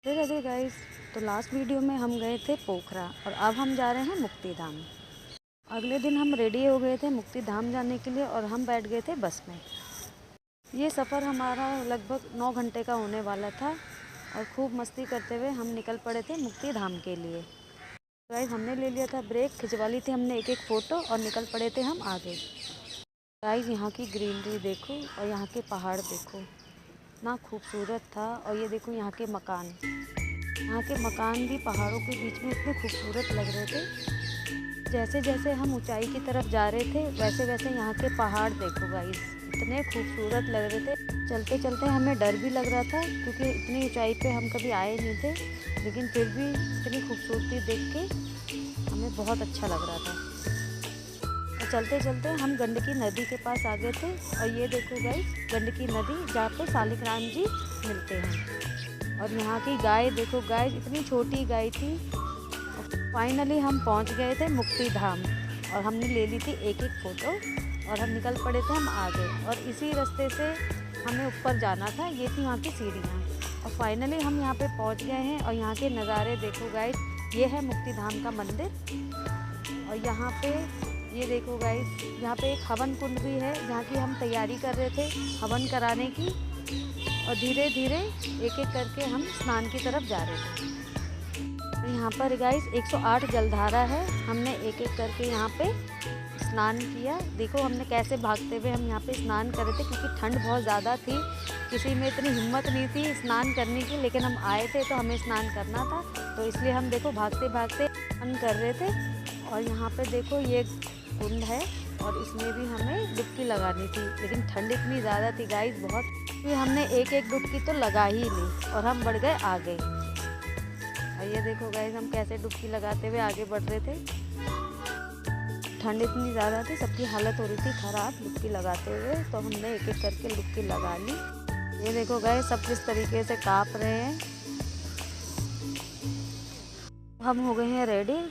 Radhe Radhe guys. तो last video में हम गए थे पोखरा और अब हम जा रहे हैं मुक्ति धाम। अगले दिन हम रेडी हो गए थे मुक्ति धाम जाने के लिए और हम बैठ गए थे बस में। ये सफ़र हमारा लगभग 9 घंटे का होने वाला था और खूब मस्ती करते हुए हम निकल पड़े थे मुक्ति धाम के लिए। गाइस हमने ले लिया था ब्रेक, खिंचवा ली थी हमने एक एक फ़ोटो और निकल पड़े थे हम आगे। गाइस यहाँ की ग्रीनरी देखो और यहाँ के पहाड़ देखो, इतना खूबसूरत था। और ये देखो यहाँ के मकान भी पहाड़ों के बीच में इतने खूबसूरत लग रहे थे। जैसे जैसे हम ऊंचाई की तरफ जा रहे थे वैसे वैसे यहाँ के पहाड़ देखो गाइस, इतने खूबसूरत लग रहे थे। चलते चलते हमें डर भी लग रहा था क्योंकि इतनी ऊंचाई पे हम कभी आए नहीं थे, लेकिन फिर भी इतनी खूबसूरती देख के हमें बहुत अच्छा लग रहा था। और चलते चलते हम गंडकी नदी के पास आ गए थे और ये देखो गाइस गंडकी नदी जहाँ पे शालिग्राम जी मिलते हैं। और यहाँ की गाय देखो गाइस, इतनी छोटी गाय थी। फाइनली हम पहुँच गए थे मुक्ति धाम और हमने ले ली थी एक एक फ़ोटो और हम निकल पड़े थे हम आगे। और इसी रास्ते से हमें ऊपर जाना था, ये थी वहाँ की सीढ़ियाँ। और फाइनली हम यहाँ पे पहुँच गए हैं और यहाँ के नज़ारे देखो गाइस, ये है मुक्ति धाम का मंदिर। और यहाँ पे ये देखो गाइस, यहाँ पे एक हवन कुंड भी है जहाँ की हम तैयारी कर रहे थे हवन कराने की। और धीरे धीरे एक एक करके हम स्नान की तरफ जा रहे थे। तो यहाँ पर गाइस 108 जलधारा है, हमने एक एक करके यहाँ पे स्नान किया। देखो हमने कैसे भागते हुए हम यहाँ पे स्नान कर रहे थे क्योंकि ठंड बहुत ज़्यादा थी, किसी में इतनी हिम्मत नहीं थी स्नान करने की, लेकिन हम आए थे तो हमें स्नान करना था तो इसलिए हम देखो भागते भागते स्नान कर रहे थे। और यहाँ पे देखो ये कुंड है और इसमें भी हमें डुबकी लगानी थी, लेकिन ठंड इतनी ज़्यादा थी गाइस बहुत, कि हमने एक एक डुबकी तो लगा ही ली और हम बढ़ गए आगे। और ये देखो गाइस हम कैसे डुबकी लगाते हुए आगे बढ़ रहे थे। ठंड इतनी ज़्यादा थी, सबकी हालत हो रही थी ख़राब डुबकी लगाते हुए, तो हमने एक एक करके डुबकी लगा ली। ये देखो गाइस सब किस तरीके से काँप रहे हैं। हम हो गए हैं रेडी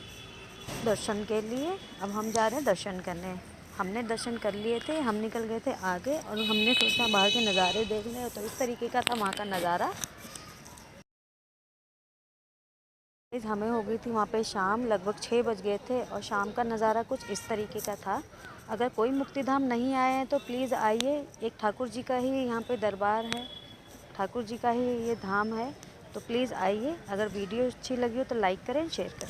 दर्शन के लिए, अब हम जा रहे हैं दर्शन करने। हमने दर्शन कर लिए थे, हम निकल गए थे आगे और हमने सोचा बाहर के नज़ारे देख लें, तो इस तरीके का था वहाँ का नज़ारा। हमें हो गई थी वहाँ पे शाम, लगभग 6 बज गए थे और शाम का नज़ारा कुछ इस तरीके का था। अगर कोई मुक्तिधाम नहीं आए हैं तो प्लीज़ आइए, एक ठाकुर जी का ही यहाँ पे दरबार है, ठाकुर जी का ही ये धाम है, तो प्लीज़ आइए। अगर वीडियो अच्छी लगी हो तो लाइक करें, शेयर करें।